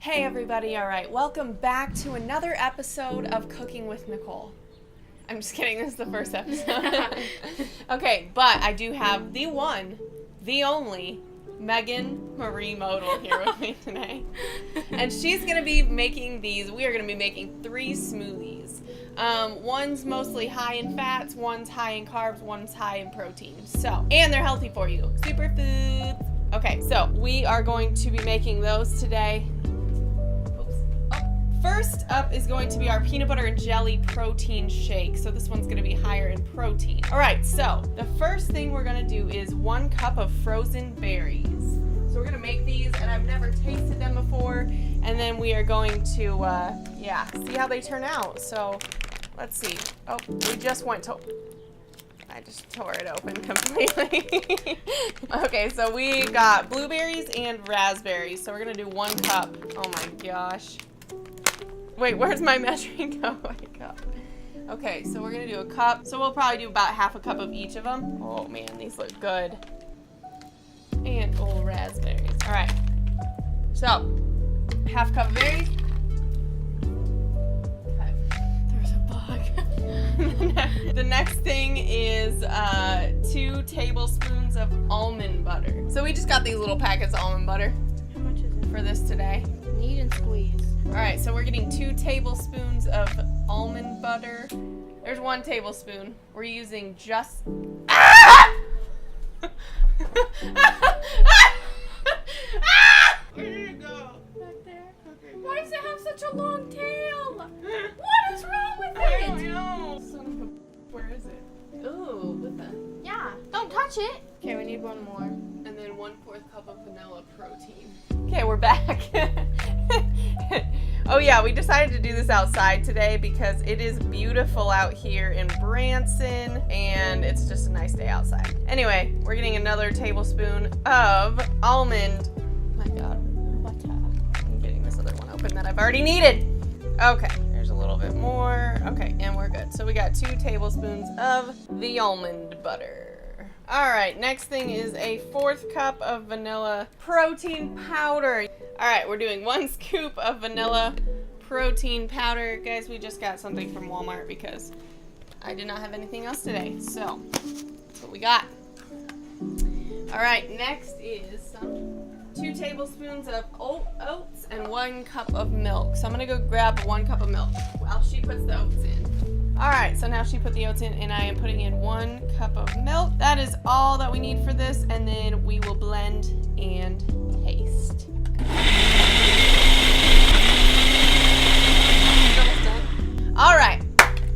Hey everybody, alright, welcome back to another episode of Cooking with Nicole. I'm just kidding, this is the first episode. Okay, but I do have the one, the only, Megan Marie Modl here with me today. And she's going to be making these, we are going to be making 3 smoothies. One's mostly high in fats, one's high in carbs, one's high in protein. So, and they're healthy for you. Superfoods. Okay, so we are going to be making those today. First up is going to be our peanut butter and jelly protein shake. So this one's going to be higher in protein. All right, so the first thing we're going to do is 1 cup of frozen berries. So we're going to make these, and I've never tasted them before. And then we are going to, see how they turn out. So let's see. Oh, we just went to... I just tore it open completely. Okay, so we got blueberries and raspberries. So we're going to do 1 cup. Oh my gosh. Wait, where's my measuring cup? Oh my god. Okay, so we're gonna do a cup. So we'll probably do about half a cup of each of them. Oh man, these look good. And raspberries. All right. So, half cup of berries. Okay. There's a bug. The next thing is 2 tablespoons of almond butter. So we just got these little packets of almond butter. How much is it? For this today. Knead and squeeze. Alright, so we're getting 2 tablespoons of almond butter. There's 1 tablespoon. We're using just... Ah! Where did it go? Back there? Okay. Why does it have such a long tail? What is wrong with I it? don't know. Son of a... Where is it? Ooh, with that. Yeah, don't touch it. Okay, we need 1 more. And then 1/4 cup of vanilla protein. Okay, we're back. Oh yeah, we decided to do this outside today because it is beautiful out here in Branson and it's just a nice day outside. Anyway, we're getting another tablespoon of almond. Oh my god, butter. I'm getting this other one open that I've already kneaded. Okay, there's a little bit more. Okay, and we're good. So we got 2 tablespoons of the almond butter. All right, next thing is a 1/4 cup of vanilla protein powder. All right, we're doing 1 scoop of vanilla protein powder. Guys, we just got something from Walmart because I did not have anything else today. So that's what we got. All right, next is some 2 tablespoons of oats and 1 cup of milk. So I'm gonna go grab 1 cup of milk while she puts the oats in. All right, so now she put the oats in and I am putting in 1 cup of milk. That is all that we need for this, and then we will blend and taste. All right,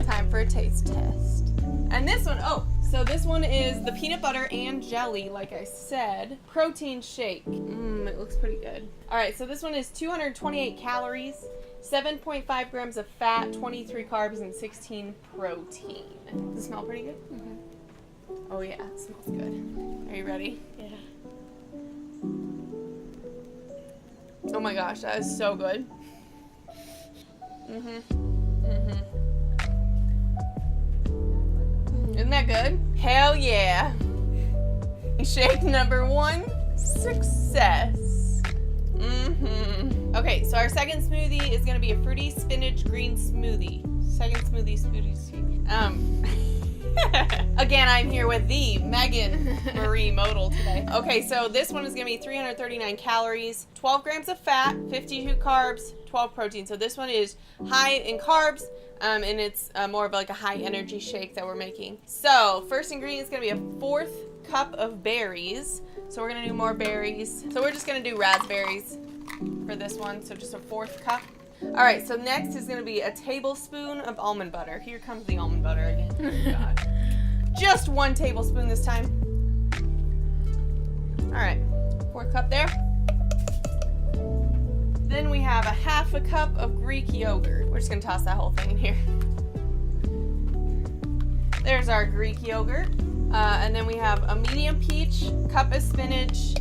time for a taste test. And this one, so this one is the peanut butter and jelly, like I said, protein shake. It looks pretty good. All right, so this one is 228 calories, 7.5 grams of fat, 23 carbs, and 16 protein. Does it smell pretty good? Mm-hmm. Oh yeah, it smells good. Are you ready? Yeah. Oh my gosh, that is so good. Isn't that good? Hell yeah. Shake number 1, success. Okay, so our second smoothie is gonna be a fruity spinach green smoothie. Second smoothie. Again, I'm here with the Megan Marie Modl today. Okay, so this one is gonna be 339 calories, 12 grams of fat, 52 carbs, 12 protein. So this one is high in carbs, and it's more of like a high energy shake that we're making. So first ingredient is gonna be a 1/4 cup of berries. So we're gonna do more berries. So we're just gonna do raspberries for this one. So just a 1/4 cup. All right, so next is gonna be a tablespoon of almond butter. Here comes the almond butter again. Oh God. Just 1 tablespoon this time. All right, 1/4 cup there. Then we have a 1/2 cup of Greek yogurt. We're just gonna toss that whole thing in here. There's our Greek yogurt. And then we have a medium peach, cup of spinach,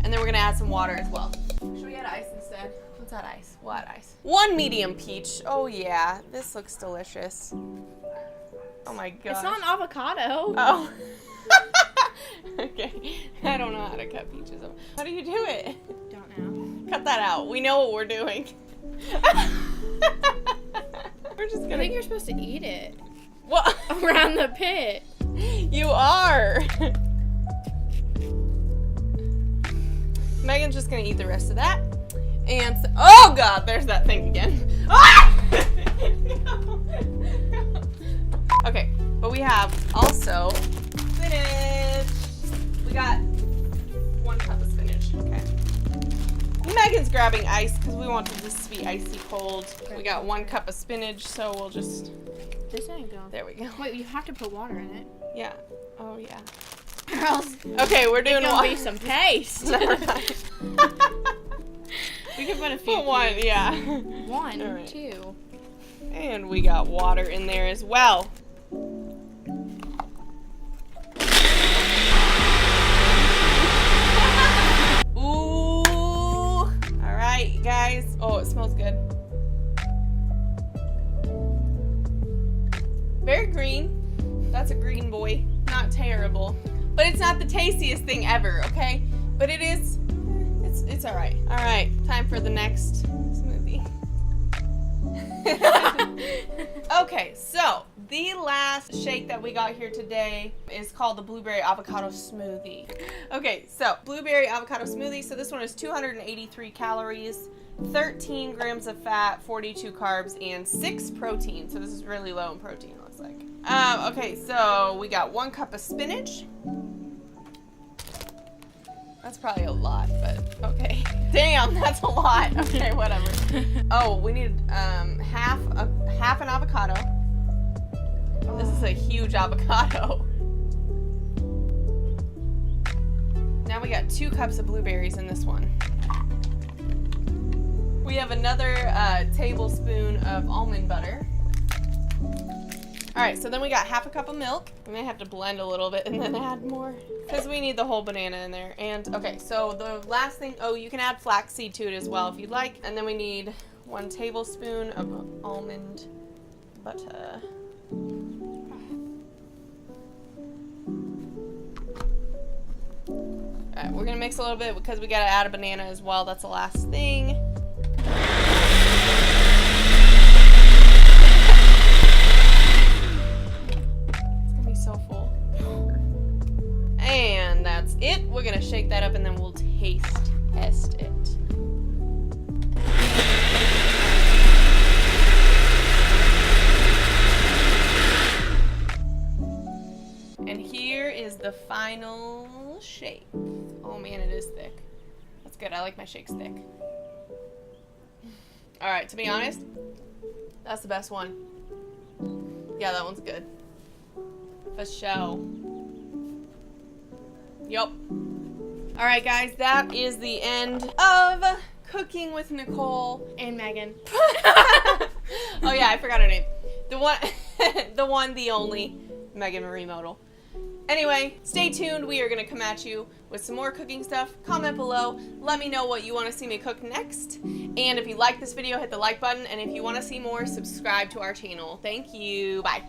and then we're gonna add some water as well. Should we add ice instead? What's that ice? We'll add ice. 1 medium peach. Oh yeah, this looks delicious. Oh my god. It's not an avocado. Oh. Okay. I don't know how to cut peaches. How do you do it? Don't know. Cut that out. We know what we're doing. We're just I gonna. think you're supposed to eat it. What? Around the pit. You are. Megan's just gonna eat the rest of that. And oh god, there's that thing again. Ah! Okay, but we have also spinach. We got 1 cup of spinach. Okay. Megan's grabbing ice because we want this to be icy cold. We got 1 cup of spinach, so we'll just. This ain't go. There we go. Wait, you have to put water in it. Yeah. Oh yeah. Or else Okay, we're doing it's gonna one. be some paste. Never mind. We can put a few. Put one, yeah. 1, All right. 2. And we got water in there as well. Ooh. All right, guys. Oh, it smells good. Very green. That's a green boy. Not terrible. But it's not the tastiest thing ever, okay? But it is, it's all right. All right, time for the next smoothie. Okay, so the last shake that we got here today is called the blueberry avocado smoothie. Okay, so blueberry avocado smoothie. So this one is 283 calories, 13 grams of fat, 42 carbs, and 6 protein. So this is really low in protein, it looks like. Okay, so we got 1 cup of spinach. That's probably a lot, but okay. Damn, that's a lot. Okay, whatever. Oh, we need half an avocado. This is a huge avocado. Now we got 2 cups of blueberries in this one. We have another tablespoon of almond butter. All right, so then we got half a cup of milk. We may have to blend a little bit and then add more because we need the whole banana in there. And okay, so the last thing, oh, you can add flaxseed to it as well if you'd like. And then we need 1 tablespoon of almond butter. All right, we're gonna mix a little bit because we gotta add a banana as well. That's the last thing. So full. And that's it. We're gonna shake that up and then we'll test it. And here is the final shake. Oh man, it is thick. That's good. I like my shakes thick. All right, to be honest, that's the best one. Yeah, that one's good. For show. Yup. Alright guys, that is the end of Cooking with Nicole And Megan. Oh yeah, I forgot her name. The one, the only Megan Marie Modl. Anyway, stay tuned. We are going to come at you with some more cooking stuff. Comment below. Let me know what you want to see me cook next. And if you like this video, hit the like button. And if you want to see more, subscribe to our channel. Thank you. Bye.